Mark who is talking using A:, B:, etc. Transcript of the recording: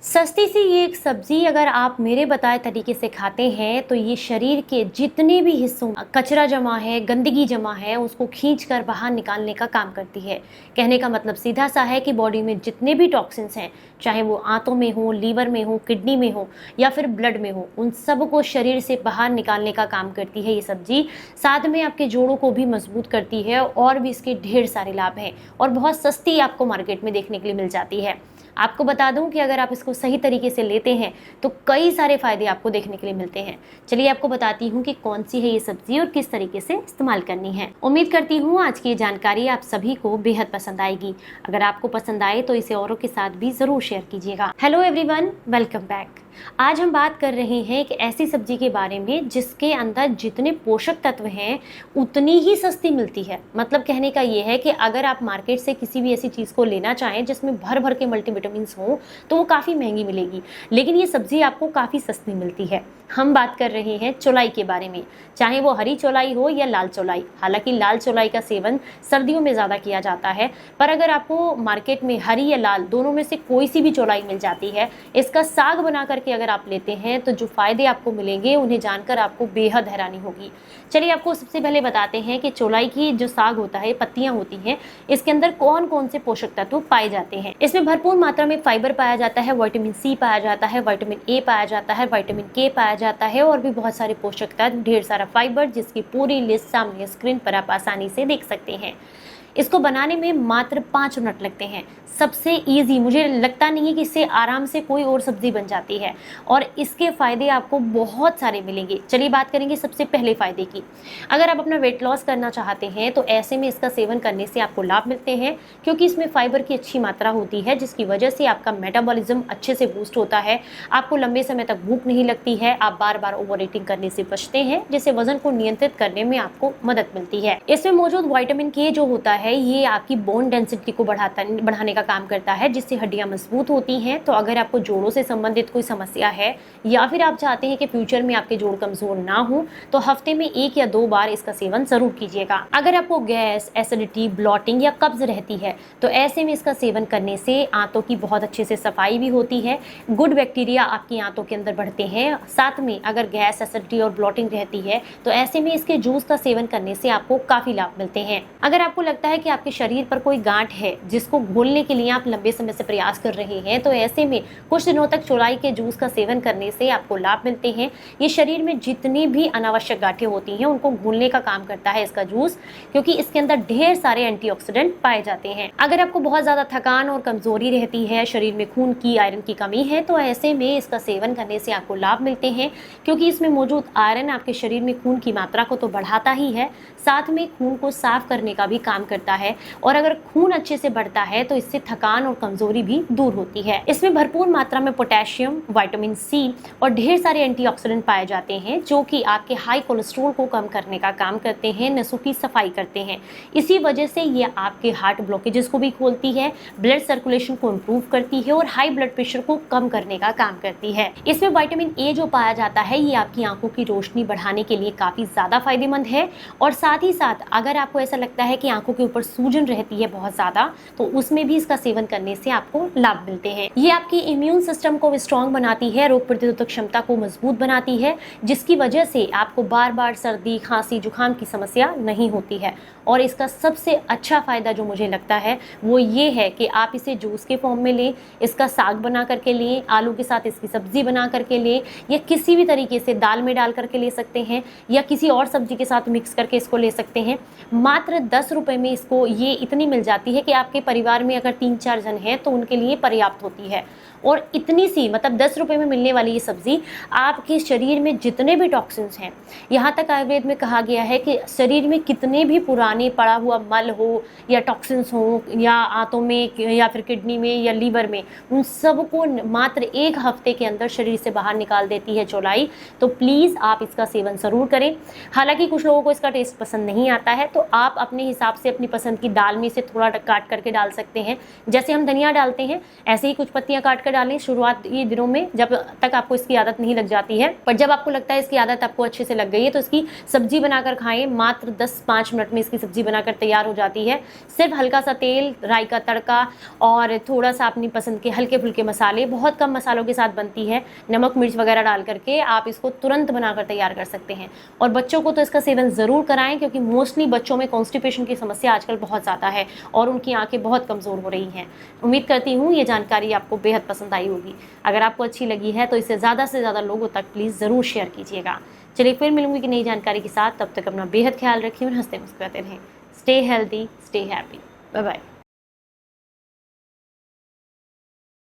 A: सस्ती सी ये एक सब्जी अगर आप मेरे बताए तरीके से खाते हैं तो ये शरीर के जितने भी हिस्सों कचरा जमा है, गंदगी जमा है, उसको खींच कर बाहर निकालने का काम करती है। कहने का मतलब सीधा सा है कि बॉडी में जितने भी टॉक्सिन्स हैं, चाहे वो आंतों में हो, लीवर में हो, किडनी में हो या फिर ब्लड में हो, उन सब को शरीर से बाहर निकालने का काम करती है ये सब्जी। साथ में आपके जोड़ों को भी मजबूत करती है और भी इसके ढेर सारे लाभ हैं और बहुत सस्ती आपको मार्केट में देखने के लिए मिल जाती है। आपको बता दूं कि अगर आप इसको सही तरीके से लेते हैं तो कई सारे फायदे आपको देखने के लिए मिलते हैं। चलिए आपको बताती हूँ कि कौन सी है ये सब्जी और किस तरीके से इस्तेमाल करनी है। उम्मीद करती हूँ आज की ये जानकारी आप सभी को बेहद पसंद आएगी। अगर आपको पसंद आए तो इसे औरों के साथ भी जरूर शेयर कीजिएगा। Hello everyone, welcome back. आज हम बात कर रहे हैं एक ऐसी सब्जी के बारे में जिसके अंदर जितने पोषक तत्व हैं उतनी ही सस्ती मिलती है। मतलब कहने का ये है कि अगर आप मार्केट से किसी भी ऐसी चीज़ को लेना चाहें जिसमें भर भर के मल्टीविटामिन्स हों तो वो काफ़ी महंगी मिलेगी, लेकिन ये सब्जी आपको काफ़ी सस्ती मिलती है। हम बात कर रहे हैं चौलाई के बारे में, चाहे वो हरी चौलाई हो या लाल चौलाई। हालांकि लाल चौलाई का सेवन सर्दियों में ज़्यादा किया जाता है, पर अगर आपको मार्केट में हरी या लाल दोनों में से कोई सी भी चौलाई मिल जाती है, इसका साग बना करके अगर आप लेते हैं तो जो फायदे आपको मिलेंगे उन्हें जानकर आपको बेहद हैरानी होगी। चलिए आपको सबसे पहले बताते हैं कि चौलाई की जो साग होता है, पत्तियां होती हैं, इसके अंदर कौन कौन से पोषक तत्व पाए जाते हैं। इसमें भरपूर मात्रा में फाइबर पाया जाता है, विटामिन सी पाया जाता है, विटामिन ए पाया जाता है, विटामिन के पाया जाता है और भी बहुत सारे पोषक तत्व, ढेर सारा फाइबर, जिसकी पूरी लिस्ट सामने स्क्रीन पर आप आसानी से देख सकते हैं। इसको बनाने में मात्र 5 मिनट लगते हैं। सबसे इजी, मुझे लगता नहीं है कि इससे आराम से कोई और सब्जी बन जाती है और इसके फ़ायदे आपको बहुत सारे मिलेंगे। चलिए बात करेंगे सबसे पहले फ़ायदे की। अगर आप अपना वेट लॉस करना चाहते हैं तो ऐसे में इसका सेवन करने से आपको लाभ मिलते हैं, क्योंकि इसमें फाइबर की अच्छी मात्रा होती है जिसकी वजह से आपका मेटाबॉलिज्म अच्छे से बूस्ट होता है। आपको लंबे समय तक भूख नहीं लगती है, आप बार बार ओवर ईटिंग करने से बचते हैं, जिससे वजन को नियंत्रित करने में आपको मदद मिलती है। इसमें मौजूद विटामिन के जो होता है ये आपकी बोन डेंसिटी को बढ़ाने का काम करता है, जिससे हड्डियां मजबूत होती हैं। तो अगर आपको जोड़ों से संबंधित कोई समस्या है या फिर आप चाहते हैं कि फ्यूचर में आपके जोड़ कमजोर ना हो तो हफ्ते में 1 या 2 बार इसका सेवन जरूर कीजिएगा। अगर आपको गैस, एसिडिटी, ब्लॉटिंग या कब्ज रहती है तो ऐसे में इसका सेवन करने से आंतों की बहुत अच्छे से सफाई भी होती है, गुड बैक्टीरिया आपकी आंतों के अंदर बढ़ते हैं। साथ में अगर गैस, एसिडिटी और ब्लॉटिंग रहती है तो ऐसे में इसके जूस का सेवन करने से आपको काफी लाभ मिलते हैं। अगर आपको लगता है कि आपके शरीर पर कोई गांठ है जिसको घोलने के लिए आप लंबे समय से प्रयास कर रहे हैं तो ऐसे में कुछ दिनों तक चौलाई के जूस का सेवन करने से आपको लाभ मिलते हैं। ये शरीर में जितनी भी अनावश्यक गांठें होती हैं उनको घोलने का काम करता है इसका जूस, क्योंकि इसके अंदर ढेर सारे एंटीऑक्सीडेंट पाए जाते हैं। अगर आपको बहुत ज्यादा थकान और कमजोरी रहती है, शरीर में खून की, आयरन की कमी है, तो ऐसे में इसका सेवन करने से आपको लाभ मिलते हैं, क्योंकि इसमें मौजूद आयरन आपके शरीर में खून की मात्रा को तो बढ़ाता ही है, साथ में खून को साफ करने का भी काम करता है। और अगर खून अच्छे से बढ़ता है तो इससे थकान और कमजोरी भी दूर होती है। इसमें भरपूर मात्रा में पोटेशियम, विटामिन सी और ढेर सारे एंटीऑक्सीडेंट पाए जाते हैं जो कि आपके हाई कोलेस्ट्रॉल को कम करने का काम करते हैं, नसों की सफाई करते हैं। इसी वजह से ये आपके हार्ट ब्लॉकेजेस को भी खोलती है, ब्लड सर्कुलेशन को इम्प्रूव करती है और हाई ब्लड प्रेशर को कम करने का काम करती है। इसमें विटामिन ए जो पाया जाता है ये आपकी आंखों की रोशनी बढ़ाने के लिए काफी ज्यादा फायदेमंद है। और साथ ही साथ अगर आपको ऐसा लगता है कि आंखों के ऊपर सूजन रहती है बहुत ज्यादा, तो उसमें भी इसका सेवन करने से आपको लाभ मिलते हैं। ये आपकी इम्यून सिस्टम को स्ट्रांग बनाती है, रोग प्रतिरोधक क्षमता को मजबूत बनाती है, जिसकी वजह से आपको बार बार सर्दी, खांसी, जुकाम की समस्या नहीं होती है। और इसका सबसे अच्छा फायदा जो मुझे लगता है वो ये है कि आप इसे जूस के फॉर्म में लें, इसका साग बना करके लें, आलू के साथ इसकी सब्जी बना करके लें, या किसी भी तरीके से दाल में डाल करके ले सकते हैं या किसी और सब्जी के साथ मिक्स करके इसको ले सकते हैं। मात्र 10 रुपए में इसको ये इतनी मिल जाती है कि आपके परिवार में अगर 3-4 जन हैं तो उनके लिए पर्याप्त होती है। और इतनी सी, मतलब 10 रुपए में मिलने वाली ये सब्जी आपके शरीर में जितने भी टॉक्सिन्स हैं, यहाँ तक आयुर्वेद में कहा गया है कि शरीर में कितने भी पुराने पड़ा हुआ मल हो या टॉक्सिन्स हो या आंतों में या फिर किडनी में या लीवर में, उन सबको मात्र 1 हफ्ते के अंदर शरीर से बाहर निकाल देती है चौलाई। तो प्लीज़ आप इसका सेवन ज़रूर करें। हालांकि कुछ लोगों को इसका टेस्ट पसंद नहीं आता है तो आप अपने हिसाब से अपनी पसंद की दाल में से थोड़ा काट करके डाल सकते हैं। जैसे हम धनिया डालते हैं ऐसे ही कुछ पत्तियाँ काट कर डालें शुरुआती दिनों में, जब तक आपको इसकी आदत नहीं लग जाती है। पर जब आपको लगता है इसकी आदत आपको अच्छे से लग गई है तो इसकी सब्जी बनाकर खाएं। मात्र 10-5 मिनट में इसकी सब्जी बनाकर तैयार हो जाती है। सिर्फ हल्का सा तेल, राई का तड़का और थोड़ा सा अपनी पसंद के हल्के फुल्के मसाले, बहुत कम मसालों के साथ बनती है, नमक मिर्च वगैरह डाल करके आप इसको तुरंत बनाकर तैयार कर सकते हैं। और बच्चों को तो इसका सेवन ज़रूर कराएं, क्योंकि मोस्टली बच्चों में कॉन्स्टिपेशन की समस्या आजकल बहुत ज़्यादा है और उनकी आंखें बहुत कमज़ोर हो रही हैं। उम्मीद करती हूँ ये जानकारी आपको बेहद पसंद आई होगी। अगर आपको अच्छी लगी है तो इसे ज़्यादा से ज़्यादा लोगों तक प्लीज़ ज़रूर शेयर कीजिएगा। चलिए फिर मिलूंगी कि नई जानकारी के साथ, तब तक अपना बेहद ख्याल रखिए और हंसते मुस्कुराते रहें। Stay healthy, stay happy, bye bye.